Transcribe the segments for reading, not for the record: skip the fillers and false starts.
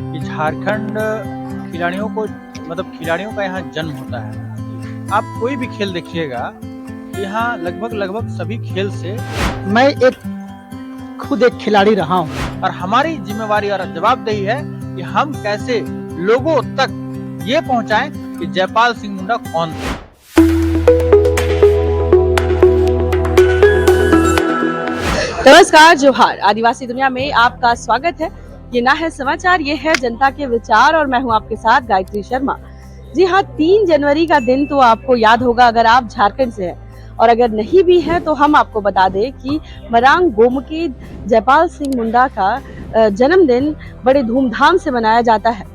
कि झारखंड खिलाड़ियों को खिलाड़ियों का यहाँ जन्म होता है। आप कोई भी खेल देखिएगा, यहाँ लगभग सभी खेल से मैं खुद एक खिलाड़ी रहा हूँ और हमारी जिम्मेवारी और जवाबदेही है कि हम कैसे लोगों तक ये पहुंचाएं कि जयपाल सिंह मुंडा कौन थे। नमस्कार, जोहार। आदिवासी दुनिया में आपका स्वागत है। ये ना है समाचार, ये है जनता के विचार और मैं हूं आपके साथ गायत्री शर्मा। जी हाँ, 3 जनवरी का दिन तो आपको याद होगा अगर आप झारखंड से हैं, और अगर नहीं भी है तो हम आपको बता दें कि मरांग गोमुखी जयपाल सिंह मुंडा का जन्मदिन बड़े धूमधाम से मनाया जाता है।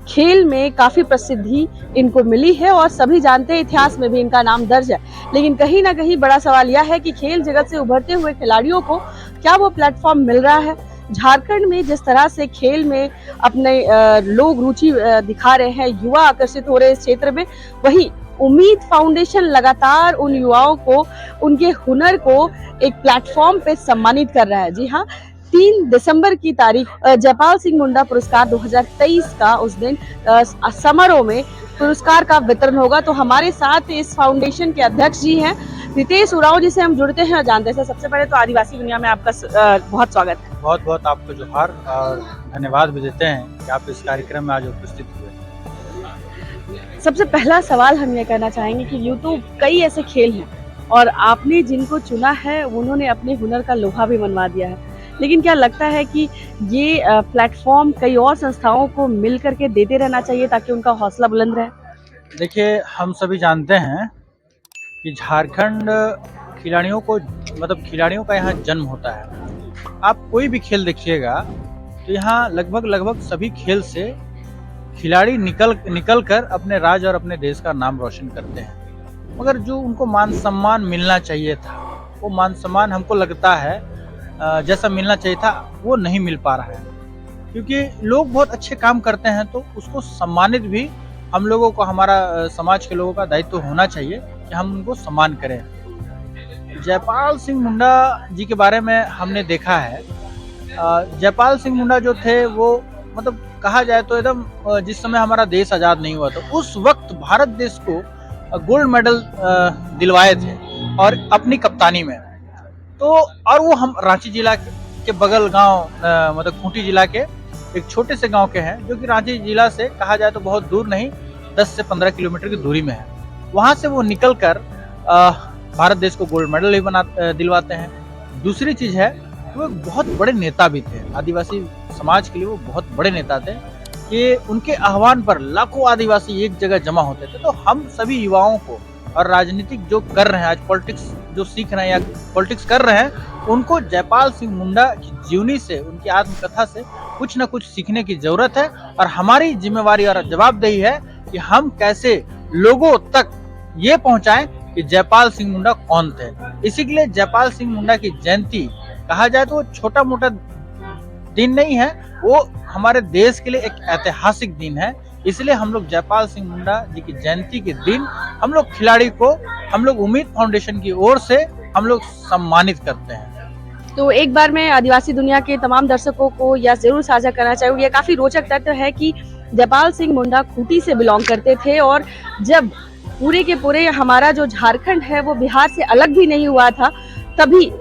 खेल में काफी प्रसिद्धि इनको मिली है और सभी जानते हैं, इतिहास में भी इनका नाम दर्ज है। लेकिन कहीं ना कहीं बड़ा सवाल यह है कि खेल जगत से उभरते हुए खिलाड़ियों को क्या वो प्लेटफॉर्म मिल रहा है। झारखंड में जिस तरह से खेल में अपने लोग रुचि दिखा रहे हैं, युवा आकर्षित हो रहे हैं इस क्षेत्र में, वहीं उम्मीद फाउंडेशन लगातार उन युवाओं को, उनके हुनर को एक प्लेटफॉर्म पे सम्मानित कर रहा है। जी हाँ, 3 दिसंबर की तारीख जयपाल सिंह मुंडा पुरस्कार 2023 का उस दिन समारोह में पुरस्कार का वितरण होगा। तो हमारे साथ इस फाउंडेशन के अध्यक्ष जी हैं रितेश उरांव, जिसे हम जुड़ते हैं और जानते हैं। सबसे पहले तो आदिवासी दुनिया में आपका बहुत स्वागत है। बहुत आपको जोहार और धन्यवाद भी देते हैं कि आप इस कार्यक्रम में आज उपस्थित हुए। सबसे पहला सवाल हम ये करना चाहेंगे कि यूं तो कई ऐसे खेल हैं और आपने जिनको चुना है उन्होंने अपने हुनर का लोहा भी मनवा दिया है, लेकिन क्या लगता है कि ये प्लेटफॉर्म कई और संस्थाओं को मिल करके देते रहना चाहिए ताकि उनका हौसला बुलंद रहे? देखिए, हम सभी जानते हैं कि झारखंड खिलाड़ियों का यहाँ जन्म होता है। आप कोई भी खेल देखिएगा तो यहाँ लगभग सभी खेल से खिलाड़ी निकल कर अपने राज्य और अपने देश का नाम रोशन करते हैं, मगर जो उनको मान सम्मान मिलना चाहिए था, वो मान सम्मान हमको लगता है जैसा मिलना चाहिए था वो नहीं मिल पा रहा है। क्योंकि लोग बहुत अच्छे काम करते हैं तो उसको सम्मानित भी हम लोगों को, हमारा समाज के लोगों का दायित्व होना चाहिए कि हम उनको सम्मान करें। जयपाल सिंह मुंडा जी के बारे में हमने देखा है। जयपाल सिंह मुंडा जो थे वो कहा जाए तो एकदम जिस समय हमारा देश आज़ाद नहीं हुआ तो उस वक्त भारत देश को गोल्ड मेडल दिलवाए थे और अपनी कप्तानी में। तो और वो हम रांची जिला के बगल गांव खूंटी जिला के एक छोटे से गांव के हैं, जो कि रांची जिला से कहा जाए तो बहुत दूर नहीं, 10 से 15 किलोमीटर की दूरी में है। वहां से वो निकल कर भारत देश को गोल्ड मेडल भी दिलवाते हैं। दूसरी चीज है, वो एक बहुत बड़े नेता भी थे। आदिवासी समाज के लिए वो बहुत बड़े नेता थे कि उनके आह्वान पर लाखों आदिवासी एक जगह जमा होते थे। तो हम सभी युवाओं को और राजनीतिक जो कर रहे हैं, आज पॉलिटिक्स जो सीख रहे हैं या पॉलिटिक्स कर रहे हैं, उनको जयपाल सिंह मुंडा की जीवनी से, उनकी आत्मकथा से कुछ न कुछ सीखने की जरूरत है। और हमारी जिम्मेवारी और जवाबदेही है कि हम कैसे लोगों तक ये पहुंचाएं कि जयपाल सिंह मुंडा कौन थे। इसी के लिए जयपाल सिंह मुंडा की जयंती कहा जाए तो वो छोटा मोटा दिन नहीं है, वो हमारे देश के लिए एक ऐतिहासिक दिन है। इसलिए हम लोग जयपाल सिंह मुंडा जी की जयंती के दिन हम लोग खिलाड़ी को, हम लोग उम्मीद फाउंडेशन की ओर से हम लोग सम्मानित करते हैं। तो एक बार मैं आदिवासी दुनिया के तमाम दर्शकों को यह जरूर साझा करना चाहूंगी, यह काफी रोचक तथ्य है कि जयपाल सिंह मुंडा खूंटी से बिलोंग करते थे और जब पूरे के पूरे हमारा जो झारखंड है वो बिहार से अलग भी नहीं हुआ था, तभी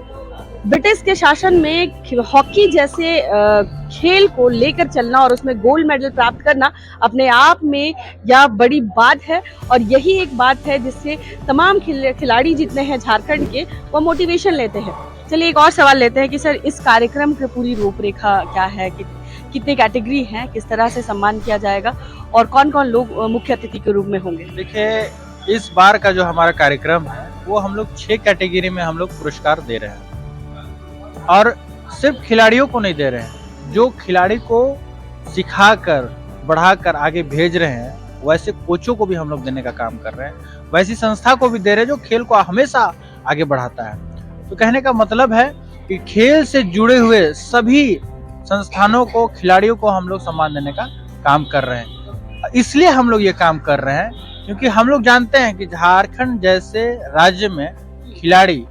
ब्रिटिश के शासन में हॉकी जैसे खेल को लेकर चलना और उसमें गोल्ड मेडल प्राप्त करना अपने आप में यह बड़ी बात है। और यही एक बात है जिससे तमाम खिलाड़ी जितने हैं झारखंड के, वो मोटिवेशन लेते हैं। चलिए एक और सवाल लेते हैं कि सर, इस कार्यक्रम की पूरी रूपरेखा क्या है, कितने कैटेगरी हैं, किस तरह से सम्मान किया जाएगा और कौन कौन लोग मुख्य अतिथि के रूप में होंगे? देखिए, इस बार का जो हमारा कार्यक्रम है वो हम लोग 6 कैटेगरी में हम लोग पुरस्कार दे रहे हैं। और सिर्फ खिलाड़ियों को नहीं दे रहे हैं, जो खिलाड़ी को सिखाकर बढ़ाकर आगे भेज रहे हैं वैसे कोचों को भी हम लोग देने का काम कर रहे हैं, वैसी संस्था को भी दे रहे हैं जो खेल को हमेशा आगे बढ़ाता है। तो कहने का मतलब है कि खेल से जुड़े हुए सभी संस्थानों को, खिलाड़ियों को हम लोग सम्मान देने का काम कर रहे हैं। इसलिए हम लोग ये काम कर रहे हैं क्योंकि हम लोग जानते हैं कि झारखंड जैसे राज्य में खिलाड़ी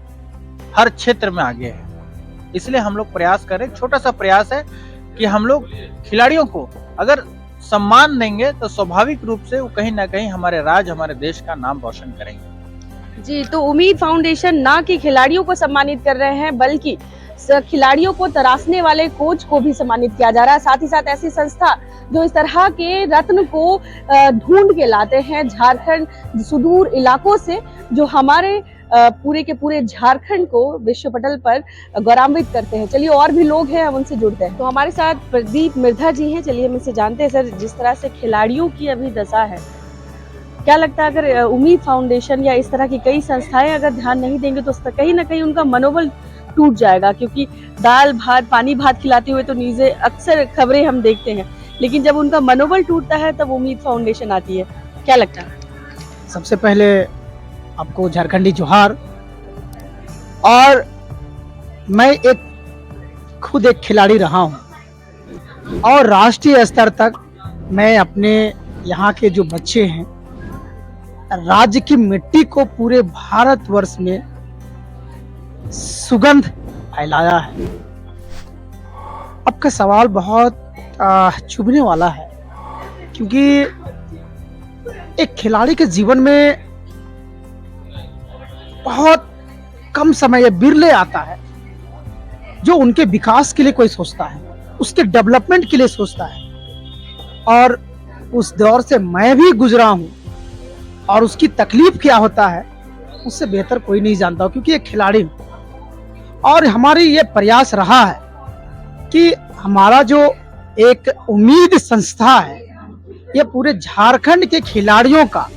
हर क्षेत्र में आगे है। इसलिए हम लोग प्रयास करें, छोटा सा प्रयास है कि हम लोग खिलाड़ियों को अगर सम्मान देंगे तो स्वाभाविक रूप से वो कहीं ना कहीं हमारे राज्य, हमारे देश का नाम रोशन करेंगे। जी, तो उम्मीद फाउंडेशन ना कि खिलाड़ियों को सम्मानित कर रहे हैं, बल्कि खिलाड़ियों को तराशने वाले कोच को भी सम्मानित किया जा रहा है। साथ ही साथ ऐसी संस्था जो इस तरह के रत्न को ढूंढ के लाते हैं झारखंड सुदूर इलाकों से, जो हमारे पूरे के पूरे झारखंड को विश्व पटल पर गौरवान्वित करते हैं। चलिए, और भी लोग हैं, हम उनसे जुड़ते हैं। तो हमारे साथ प्रदीप मिर्धा जी हैं, चलिए हम इनसे जानते हैं। सर, जिस तरह से खिलाड़ियों की अभी दशा है, क्या लगता है अगर उम्मीद फाउंडेशन या इस तरह की कई संस्थाएं अगर ध्यान नहीं देंगे तो कहीं ना कहीं उनका मनोबल टूट जाएगा? क्योंकि दाल भात पानी भात खिलाते हुए तो नीचे अक्सर खबरें हम देखते हैं, लेकिन जब उनका मनोबल टूटता है तब उम्मीद फाउंडेशन आती है। क्या लगता है? सबसे पहले आपको झारखंडी जोहार। और मैं खुद एक खिलाड़ी रहा हूं और राष्ट्रीय स्तर तक मैं अपने यहाँ के जो बच्चे हैं, राज्य की मिट्टी को पूरे भारतवर्ष में सुगंध फैलाया है। आपका सवाल बहुत चुभने वाला है, क्योंकि एक खिलाड़ी के जीवन में बहुत कम समय या बिरले आता है जो उनके विकास के लिए कोई सोचता है, उसके डेवलपमेंट के लिए सोचता है। और उस दौर से मैं भी गुजरा हूं और उसकी तकलीफ क्या होता है उससे बेहतर कोई नहीं जानता, क्योंकि एक खिलाड़ी हूं। और हमारी ये प्रयास रहा है कि हमारा जो एक उम्मीद संस्था है, ये पूरे झारखंड के खिलाड़ियों का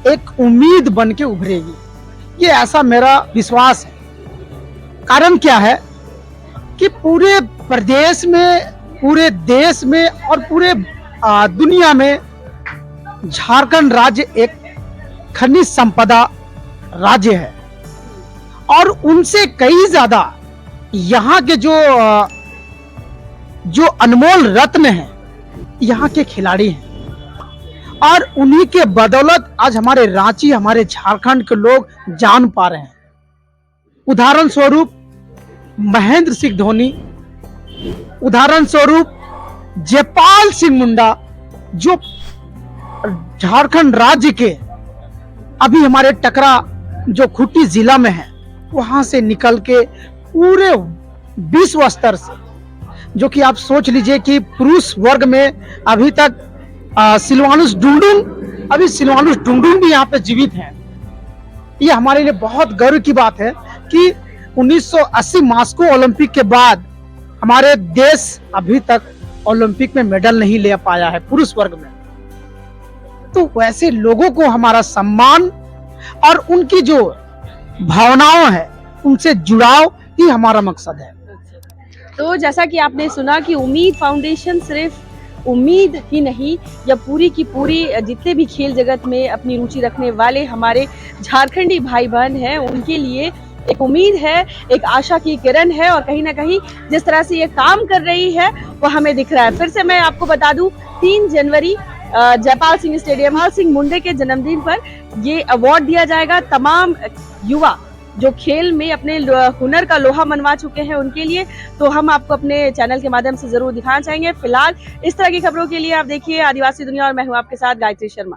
एक उम्मीद बन के उभरेगी, ये ऐसा मेरा विश्वास है। कारण क्या है कि पूरे प्रदेश में, पूरे देश में और पूरे दुनिया में झारखंड राज्य एक खनिज संपदा राज्य है, और उनसे कई ज्यादा यहाँ के जो अनमोल रत्न हैं, यहाँ के खिलाड़ी हैं। और उन्हीं के बदौलत आज हमारे रांची, हमारे झारखंड के लोग जान पा रहे हैं। उदाहरण स्वरूप महेंद्र सिंह धोनी, उदाहरण स्वरूप जयपाल सिंह मुंडा, जो झारखंड राज्य के अभी हमारे टकरा जो खूंटी जिला में है, वहां से निकल के पूरे विश्व स्तर से, जो कि आप सोच लीजिए कि पुरुष वर्ग में अभी तक सिलवानुस डुंगडुंग भी यहाँ पे जीवित हैं। ये हमारे लिए बहुत गर्व की बात है कि 1980 मास्को ओलंपिक के बाद हमारे देश अभी तक ओलंपिक में मेडल नहीं ले पाया है पुरुष वर्ग में। तो वैसे लोगों को हमारा सम्मान और उनकी जो भावनाओं है उनसे जुड़ाव ही हमारा मकसद है। तो जैसा कि आपने सुना कि उम्मीद फाउंडेशन सिर्फ उम्मीद ही नहीं, या पूरी की पूरी जितने भी खेल जगत में अपनी रुचि रखने वाले हमारे झारखंडी भाई बहन हैं, उनके लिए एक उम्मीद है, एक आशा की किरण है। और कहीं ना कहीं जिस तरह से ये काम कर रही है वो हमें दिख रहा है। फिर से मैं आपको बता दूं, 3 जनवरी जयपाल सिंह स्टेडियम, जयपाल सिंह मुंडे के जन्मदिन पर ये अवार्ड दिया जाएगा तमाम युवा जो खेल में अपने हुनर का लोहा मनवा चुके हैं उनके लिए। तो हम आपको अपने चैनल के माध्यम से जरूर दिखाना चाहेंगे। फिलहाल इस तरह की खबरों के लिए आप देखिए आदिवासी दुनिया, और मैं हूं आपके साथ गायत्री शर्मा।